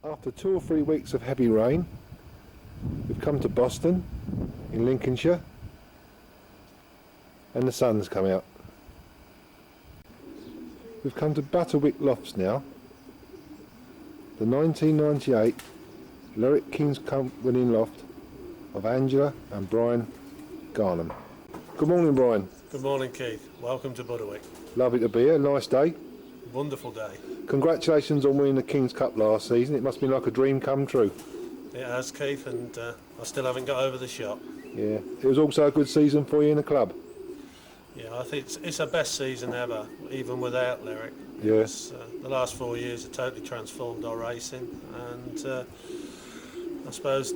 After 2 or 3 weeks of heavy rain, we've come to Boston in Lincolnshire and the sun's come out. We've come to Butterwick Lofts now, the 1998 Lerwick King's Cup winning loft of Angela and Brian Garnham. Good morning, Brian. Good morning, Keith. Welcome to Butterwick. Lovely to be here, nice day. Wonderful day. Congratulations on winning the King's Cup last season. It must be like a dream come true. It has, Keith, and I still haven't got over the shock. Yeah, it was also a good season for you in the club. Yeah, I think it's our best season ever, even without Lerwick. Yeah. The last 4 years have totally transformed our racing, and I suppose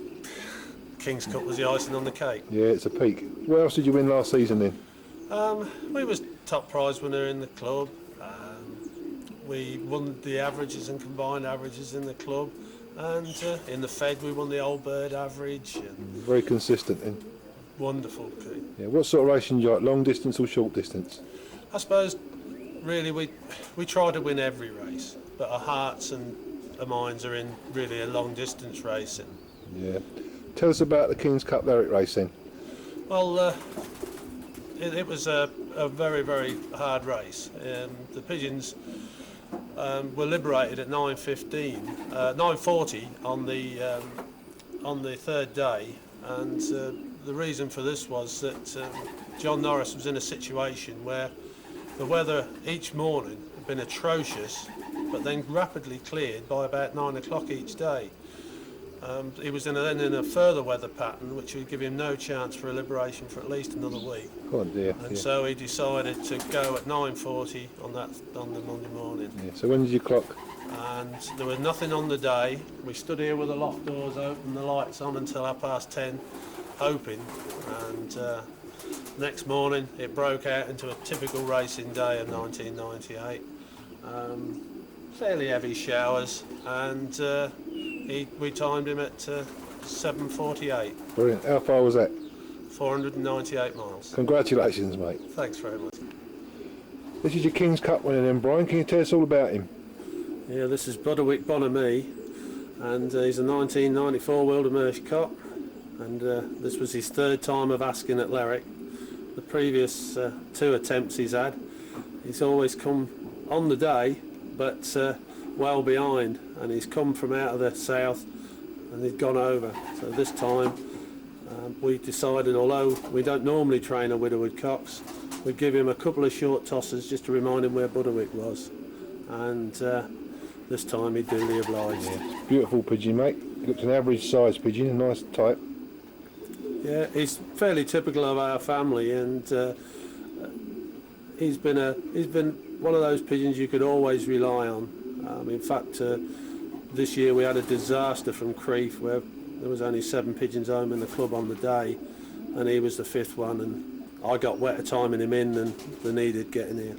King's Cup was the icing on the cake. Yeah, it's a peak. What else did you win last season then? We was top prize winner in the club. We won the averages and combined averages in the club, and in the Fed we won the Old Bird average. And Very consistent then. wonderful, Keith. Yeah, what sort of racing do you like, long distance or short distance? I suppose really we try to win every race, but our hearts and our minds are in really a long distance racing. Yeah. Tell us about the King's Cup Lerwick race then. Well, it was a very, very hard race. The Pigeons were liberated at 9:40 on the third day, and the reason for this was that John Norris was in a situation where the weather each morning had been atrocious, but then rapidly cleared by about 9 o'clock each day. He was then in a further weather pattern which would give him no chance for a liberation for at least another week. Oh dear. And Yeah. so he decided to go at 9:40 on the Monday morning. Yeah. So when did you clock? And there was nothing on the day. We stood here with the loft doors open, the lights on until 10:30, hoping. And next morning it broke out into a typical racing day of 1998. Fairly heavy showers, and we timed him at 7:48. Brilliant. How far was that? 498 miles. Congratulations, mate. Thanks very much. This is your King's Cup winner then, Brian. Can you tell us all about him? Yeah, this is Butterwick Bonamy, and he's a 1994 World Mersch Cup, and this was his third time of asking at Lerwick. The previous 2 attempts he's had, he's always come on the day, but well behind, and he's come from out of the south and he'd gone over. So this time we decided, although we don't normally train a Widowwood cocks, we'd give him a couple of short tosses just to remind him where Butterwick was, and this time he'd duly obliged. Yeah. Beautiful pigeon, mate. He looks an average size pigeon, a nice type. Yeah, he's fairly typical of our family, and he's been one of those pigeons you could always rely on. In fact, this year we had a disaster from Crieff where there was only 7 pigeons home in the club on the day, and he was the 5th one, and I got wetter timing him in than the needed getting here.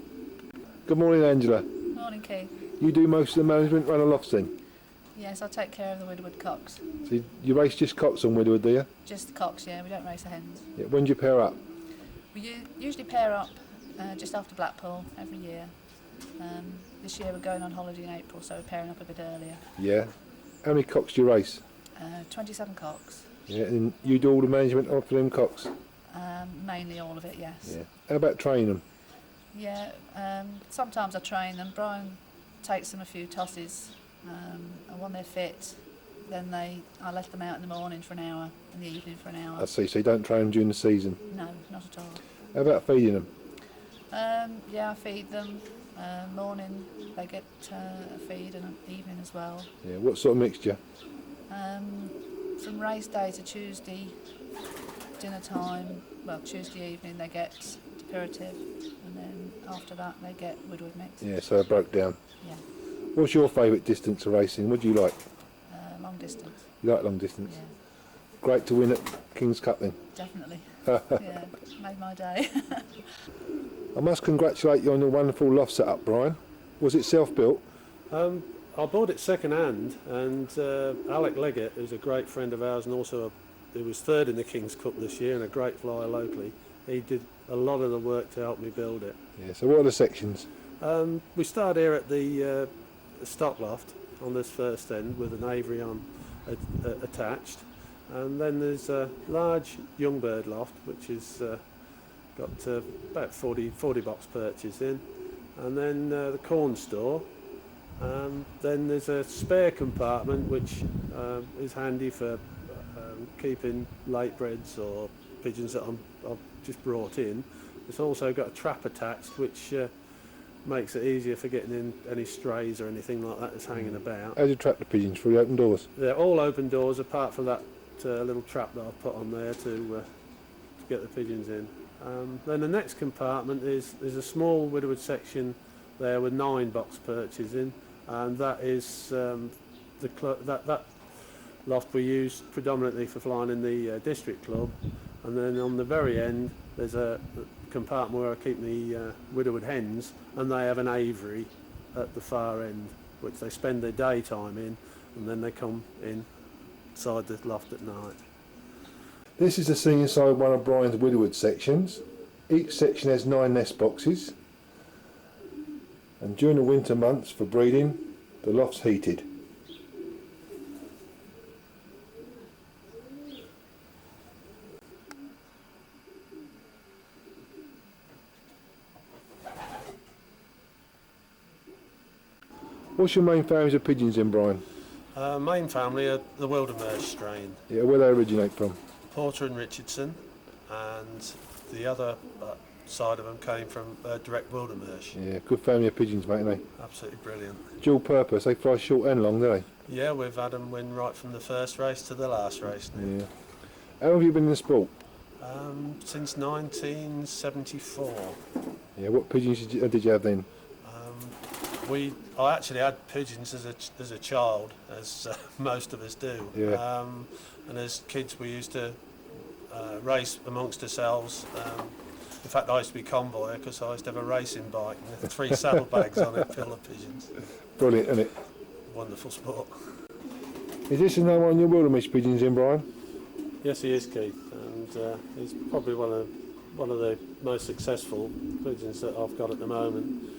Good morning, Angela. Morning, Keith. You do most of the management, run a lofts then? Yes, I take care of the Widowwood cocks. So you race just cocks on Widowwood, do you? Just the cocks, yeah, we don't race the hens. Yeah. When do you pair up? We usually pair up just after Blackpool every year. This year we're going on holiday in April, so we're pairing up a bit earlier. Yeah. How many cocks do you race? 27 cocks. Yeah, and you do all the management for them cocks? Mainly all of it, yes. Yeah. How about training them? Yeah, sometimes I train them. Brian takes them a few tosses, and when they're fit, then I let them out in the morning for an hour, in the evening for an hour. I see, so you don't train them during the season? No, not at all. How about feeding them? Yeah, I feed them. Morning they get a feed, and evening as well. Yeah. What sort of mixture? From race day to Tuesday dinner time, well, Tuesday evening they get aperitif, and then after that they get Widowwood mix. Yeah, so I broke down. Yeah. What's your favourite distance of racing? What do you like? Long distance. You like long distance? Yeah, Great to win at King's Cup then. definitely. Yeah, made my day. I must congratulate you on your wonderful loft setup, Brian. Was it self-built? I bought it second hand, and Alec Leggett, who's a great friend of ours and also he was third in the King's Cup this year and a great flyer locally, he did a lot of the work to help me build it. Yeah, so what are the sections? We start here at the stock loft, on this first end with an aviary on attached, and then there's a large young bird loft which is got about 40 box perches in, and then the corn store. Then there's a spare compartment which is handy for keeping late breds or pigeons that I've just brought in. It's also got a trap attached which makes it easier for getting in any strays or anything like that that's hanging about. How do you trap the pigeons? Through the open doors? They're all open doors apart from that little trap that I've put on there to get the pigeons in. Then the next compartment is a small widowwood section there with 9 box perches in, and that is that loft we use predominantly for flying in the district club. And then on the very end there's a compartment where I keep the widowwood hens, and they have an aviary at the far end which they spend their daytime in, and then they come inside the loft at night. This is the scene inside one of Brian's widowwood sections. Each section has 9 nest boxes, and during the winter months for breeding the loft's heated. What's your main families of pigeons in, Brian? Main family are the Wildermersh strain. Yeah, where they originate from? Porter and Richardson, and the other side of them came from direct Wildermersh. Yeah, good family of pigeons, mate, aren't they? Absolutely brilliant. Dual purpose, they fly short and long, don't Yeah, we've had them win right from the first race to the last race now. they? Yeah. How long have you been in the sport? Since 1974. Yeah, what pigeons did you have then? I actually had pigeons as a child, as most of us do. Yeah. And as kids we used to race amongst ourselves. In fact, I used to be convoy because I used to have a racing bike with 3 saddlebags on it full of pigeons. Brilliant, isn't it? Wonderful sport. Is this another one of your Wildermersh pigeons in, Brian? Yes, he is, Keith, and he's probably one of the most successful pigeons that I've got at the moment.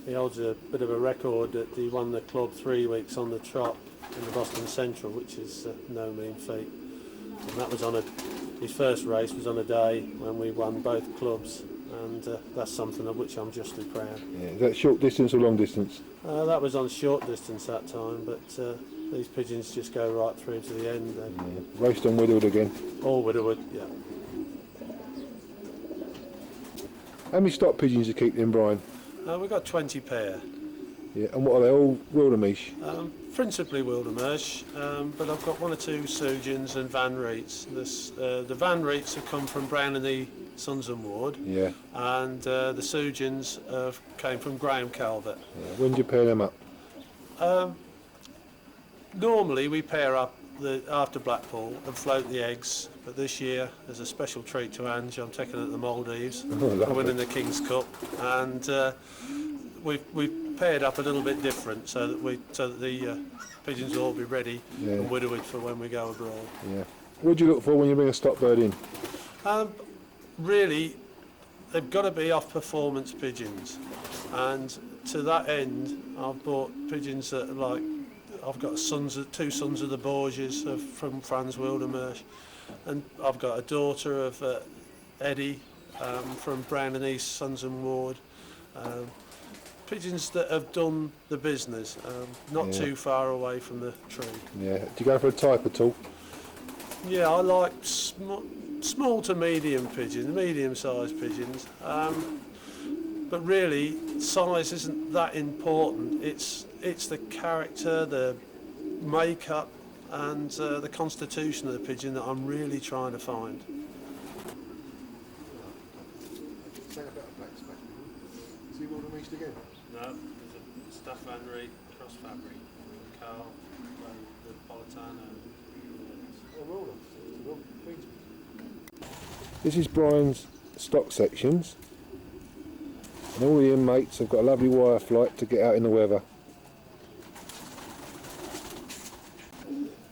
He holds a bit of a record that he won the club 3 weeks on the trot in the Boston Central, which is no mean feat. And that was his first race was on a day when we won both clubs, and that's something of which I'm justly proud. Yeah, is that short distance or long distance? That was on short distance that time, but these pigeons just go right through to the end. Yeah. Raced on widowwood again? All widowwood, yeah. How many stock pigeons you keep in, Brian? We've got 20 pair. Yeah, and what are they, all Wildermersh? Principally Wildermersh, but I've got 1 or 2 Sujans and Van Reets. The Van Reets have come from Brown and E. Sons and Ward, Yeah. and the Sujans came from Graham Calvert. Yeah. When do you pair them up? Normally we pair up after Blackpool and float the eggs, but this year there's a special treat to Ange. I'm taking it to the Maldives. lovely. Winning the King's Cup, and we've paired up a little bit different so that the pigeons will all be ready and widowwood for when we go abroad. Yeah. What do you look for when you bring a stock bird in? Really, they've got to be off performance pigeons, and to that end I've bought pigeons that are like, I've got 2 sons of the Borgias from Franz Wildermersh, and I've got a daughter of Eddie from Brown and East Sons and Ward. Pigeons that have done the business, not too far away from the tree. Yeah. Do you go for a type at all? Yeah, I like small to medium pigeons, medium-sized pigeons. But really, size isn't that important. It's the character, the makeup, and the constitution of the pigeon that I'm really trying to find. See Wildermersh again? No, there's a Staff Van Reet cross fabric, Carl, the Politano. This is Brian's stock sections, and all the inmates have got a lovely wire flight to get out in the weather.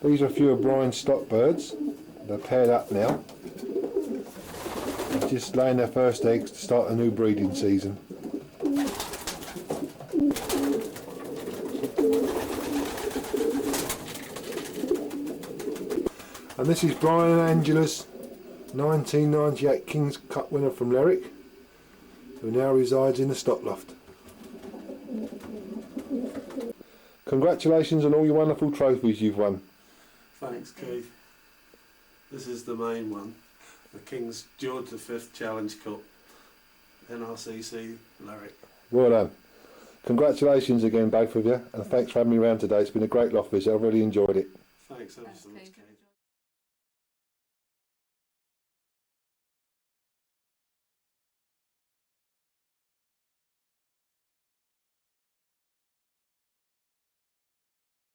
These are a few of Brian's stock birds. They're paired up now. They're just laying their first eggs to start a new breeding season. And this is Brian and Angela's 1998 King's Cup winner from Lerwick, who now resides in the stock loft. Congratulations on all your wonderful trophies you've won. Thanks, Keith. This is the main one, the King's George V Challenge Cup, NRCC Lerwick. Well done. Congratulations again, both of you, and thanks for having me around today. It's been a great loft visit. I've really enjoyed it. Thanks ever Thanks, so much. Keith.